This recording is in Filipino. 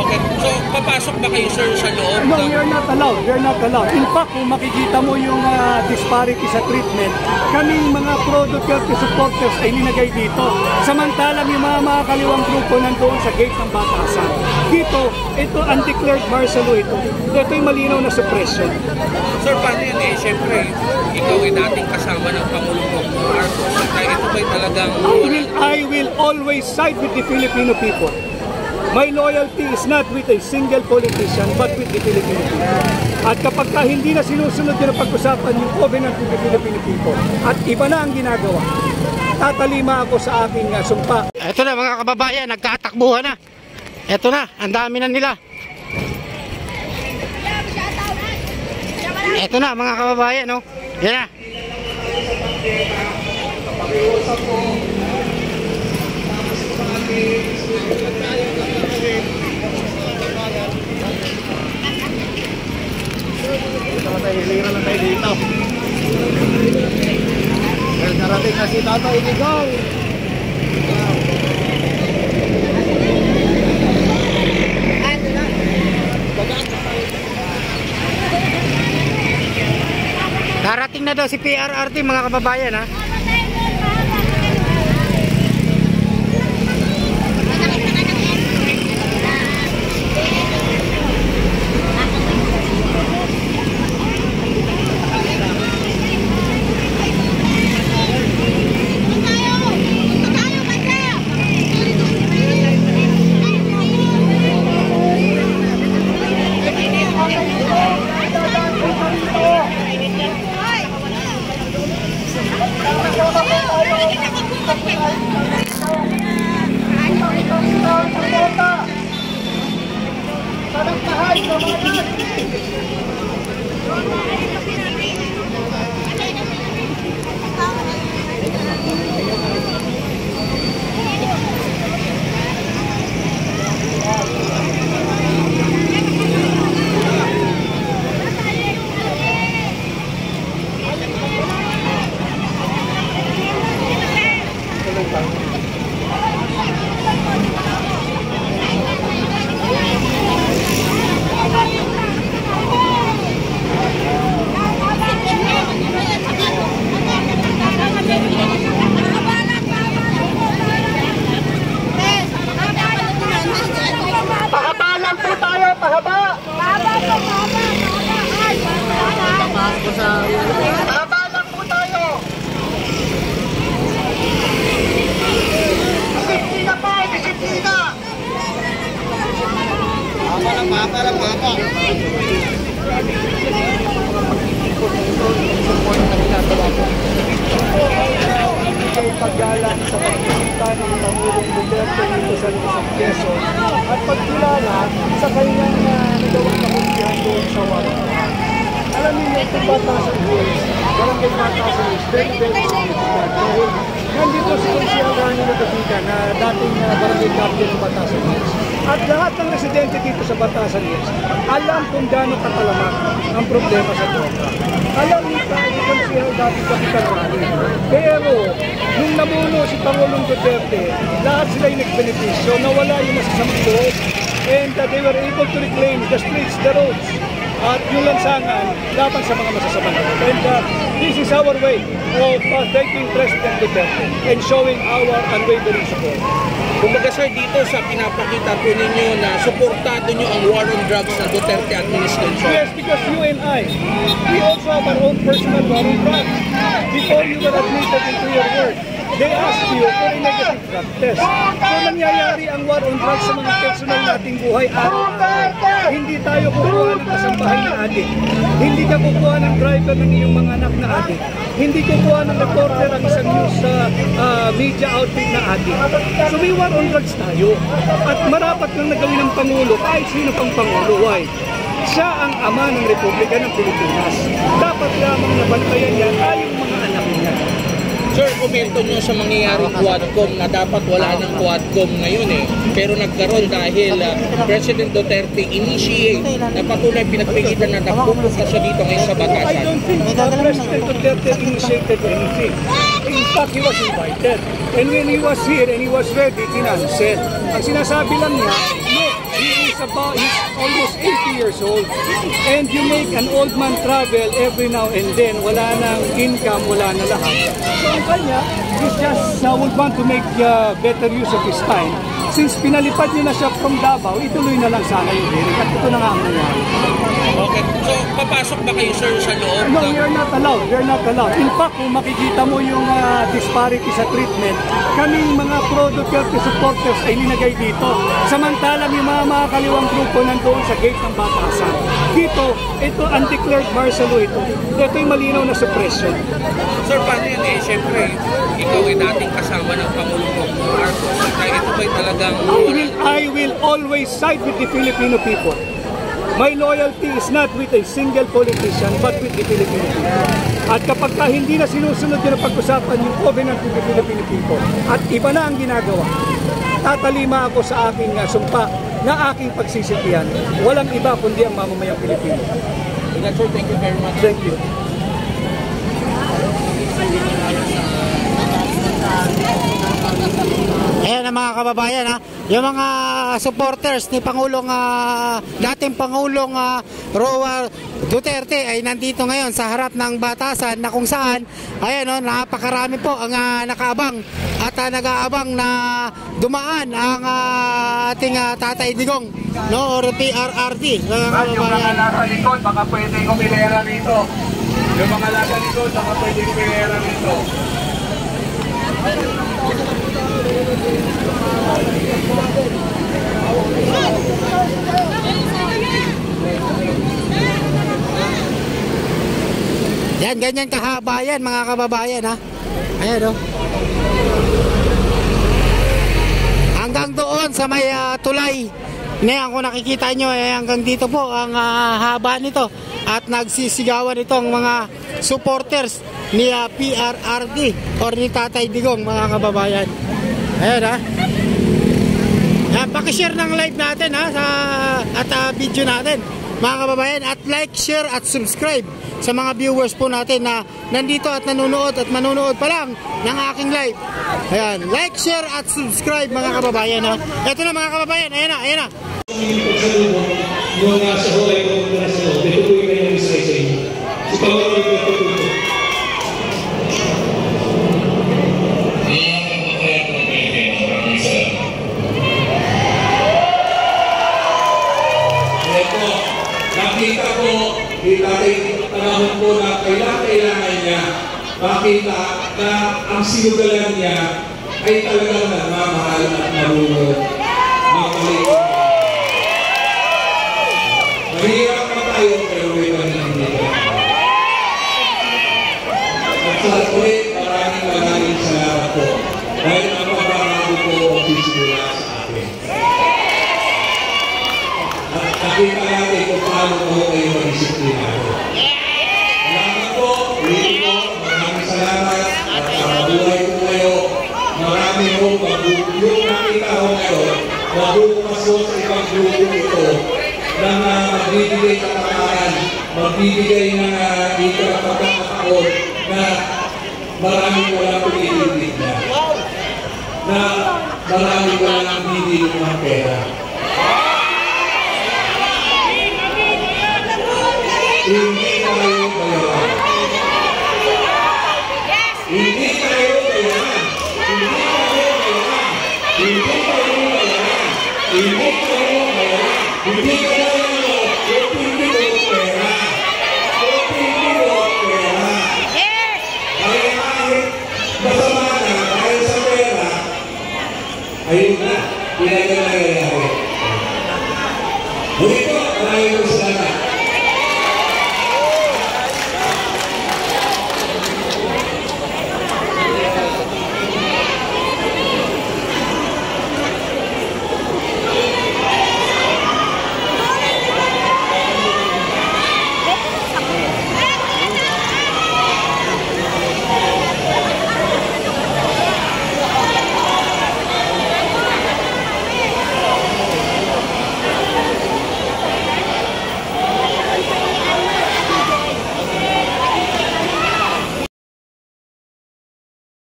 Okay. So, papasok ba kayo, sir, sa loob? No, we are not allowed. We are not allowed. In fact, kung makikita mo yung disparity sa treatment, kaming mga pro-Duterte supporters ay ninagay dito. Samantalang yung mga kaliwang grupo nandoon sa gate ng batasan. Dito, ito undeclared martial law ito. Ito yung malinaw na suppression. Sir, paano yun eh? Siyempre, ikaw ay dating kasama ng Pangulong Marcos. Ito ba'y talagang... I will always side with the Filipino people. My loyalty is not with a single politician, but with the Filipino people. At kapag hindi na sinusunod yung pag-usapan yung covenant with the Filipino people, at iba na ang ginagawa, tatalima ako sa aking sumpa. Ito na mga kababayan, nagtatakbuhan na. Ito na, ang dami na nila. Ito na mga kababayan, no? Yan na. Hiliran na tayo dito. Dahil narating na si Tatay Digong. Darating na daw si PRRT mga kababayan, ha? Paggalang sa pagkita ng Pangulong Duterte dito sa Lucas Quezon at pagkilala sa kanyang nagawang kabutihan doon sa Wala. Alam niyo itong Batasan Hills, Barangay Batasan Hills, very significant dahil nandito si Consiel Rani Lutavika na dating barangay captain ng Batasan Hills. At lahat ng residente dito sa Batasan Hills, alam kung gaano katalamak ang problema sa droga. Alam niyo tayo Consiel dating Kapitan Rani. Pero nung namuno si Pangulong Duterte, lahat sila yung nagbenepisyo, nawala yung masasamang loob, and they were able to reclaim the streets, the roads, at yung lansangan laban sa mga masasamang loob. And this is our way of thanking President Duterte and showing our unwavering support. Kumbaga sir, dito sa pinapakita po ninyo na suportado nyo ang war on drugs ng Duterte administration. Yes, because you and I, we also have our own personal war on drugs. Before you were admitted into your work, they asked you for a negative drug test. So nangyayari ang war on drugs sa mga personal nating buhay araw-araw. Hindi tayo kukuha ng kasambahay na adik. Hindi ka kukuha ng driver ng iyong mga anak na adik. Hindi kukuha ng reporter ang isang news media outfit na adik. So may war on drugs tayo. At marapat lang nagawin ng Pangulo kahit sino pang Pangulo. Why? Siya ang ama ng Republika ng Pilipinas. Dapat lamang nabantayan yan ay yung mga anak niya. Sir, komento nyo sa mangyayaring Quadcom na dapat wala ng Quadcom ngayon eh. Pero nagkaroon dahil President Duterte initiate na patuloy pinagpigitan na pupunta siya dito ngayon sa Batasan. I don't think President Duterte initiated anything. In fact, he was invited. And when he was here and he was ready, kinansel. Ang sinasabi lang niya, no, he is he's almost 80 years old. And you make an old man travel every now and then. Wala nang income, wala na lahat. So ang kanya, he's just would want to make better use of his time. Since pinalipad niyo na siya from Davao, ituloy na lang sana yung hearing. At ito na nga ang nangyari. Okay. So, papasok ba kayo, sir, sa loob? No, you're not allowed. You're not allowed. In fact, kung makikita mo yung disparity sa treatment, kaming mga pro-Duterte supporters ay linagay dito. Samantalang yung mga kaliwang grupo nandoon sa gate ng Batasan. Dito, ito, undeclared martial law ito. Ito yung malinaw na suppression. Sir, paano yun eh? Siyempre, ikaw ay dating kasama ng Pangulong Marcos. Kaya ito ba'y talagang... I will always side with the Filipino people. My loyalty is not with a single politician, but with the Filipino people. At kapag hindi na sinusunod yun ang pag-usapan yung covenant with the Filipino people, at iba na ang ginagawa, tatalima ako sa aking sumpa na aking pagsisitihan. Walang iba kundi ang mamamayang Pilipino. Sir, thank you very much. Thank you. Ayan ang mga kababayan, ha, yung mga supporters ni Pangulong dating Pangulong Roa Duterte ay nandito ngayon sa harap ng Batasan na kung saan ayan, no, napakarami po ang nakaabang at nag-aabang na dumaan ang ating Tatay Digong, no, or PRRD. Yung mga nasa likod, baka pwedeng umilera rito. Yung mga nasa likod, baka pwedeng umilera rito. Yan, ganyan kahaba yan mga kababayan, ha. Ayan, oh. Hanggang doon sa may tulay. Ngayon kung nakikita nyo, hanggang dito po ang haba nito. At nagsisigawan itong mga supporters ni PRRD or ni Tatay Digong, mga kababayan. Ayan, ha. Ayan, pakishare ng live natin, ha, at video natin, mga kababayan. At like, share at subscribe sa mga viewers po natin na nandito at nanonood at manonood pa lang ng aking live. Ayan, like, share at subscribe, mga kababayan, ha. Ito na, mga kababayan, ayan na, ayan na. Yung nasa hulay ko na sa loob, itutuloy na yung isa sa inyo. Si Pangulong ito tututo. Ito, nakita ko, panahon ko na kailangan niya makita na ang sinugalan niya ay talagang nagmamahal at marunong makalit. Mahirap na tayo, pero may paninigyan. At sa ulit, maraming salamat po. Dahil ang pagbabago po ang sisimula sa akin. At nakita natin kung paano po kayo mag-disiplinado. Salamat po, ulit po, maraming salamat. At mabuhay po kayo. Marami po, yung nakita ko ngayon, mabubukas po sa ibang grupo ito na magbibigay kapakanan, magbibigay ng pagkakataon na maraming walang pag-ibig na maraming walang bibig ng pera. Hindi tayo bayaran. Hindi tayo bayaran. Hindi tayo bayaran. Hindi tayo bayaran. Hindi tayo bayaran. Hindi tayo ayun na, pinag-nangyayari. Muli po, maraming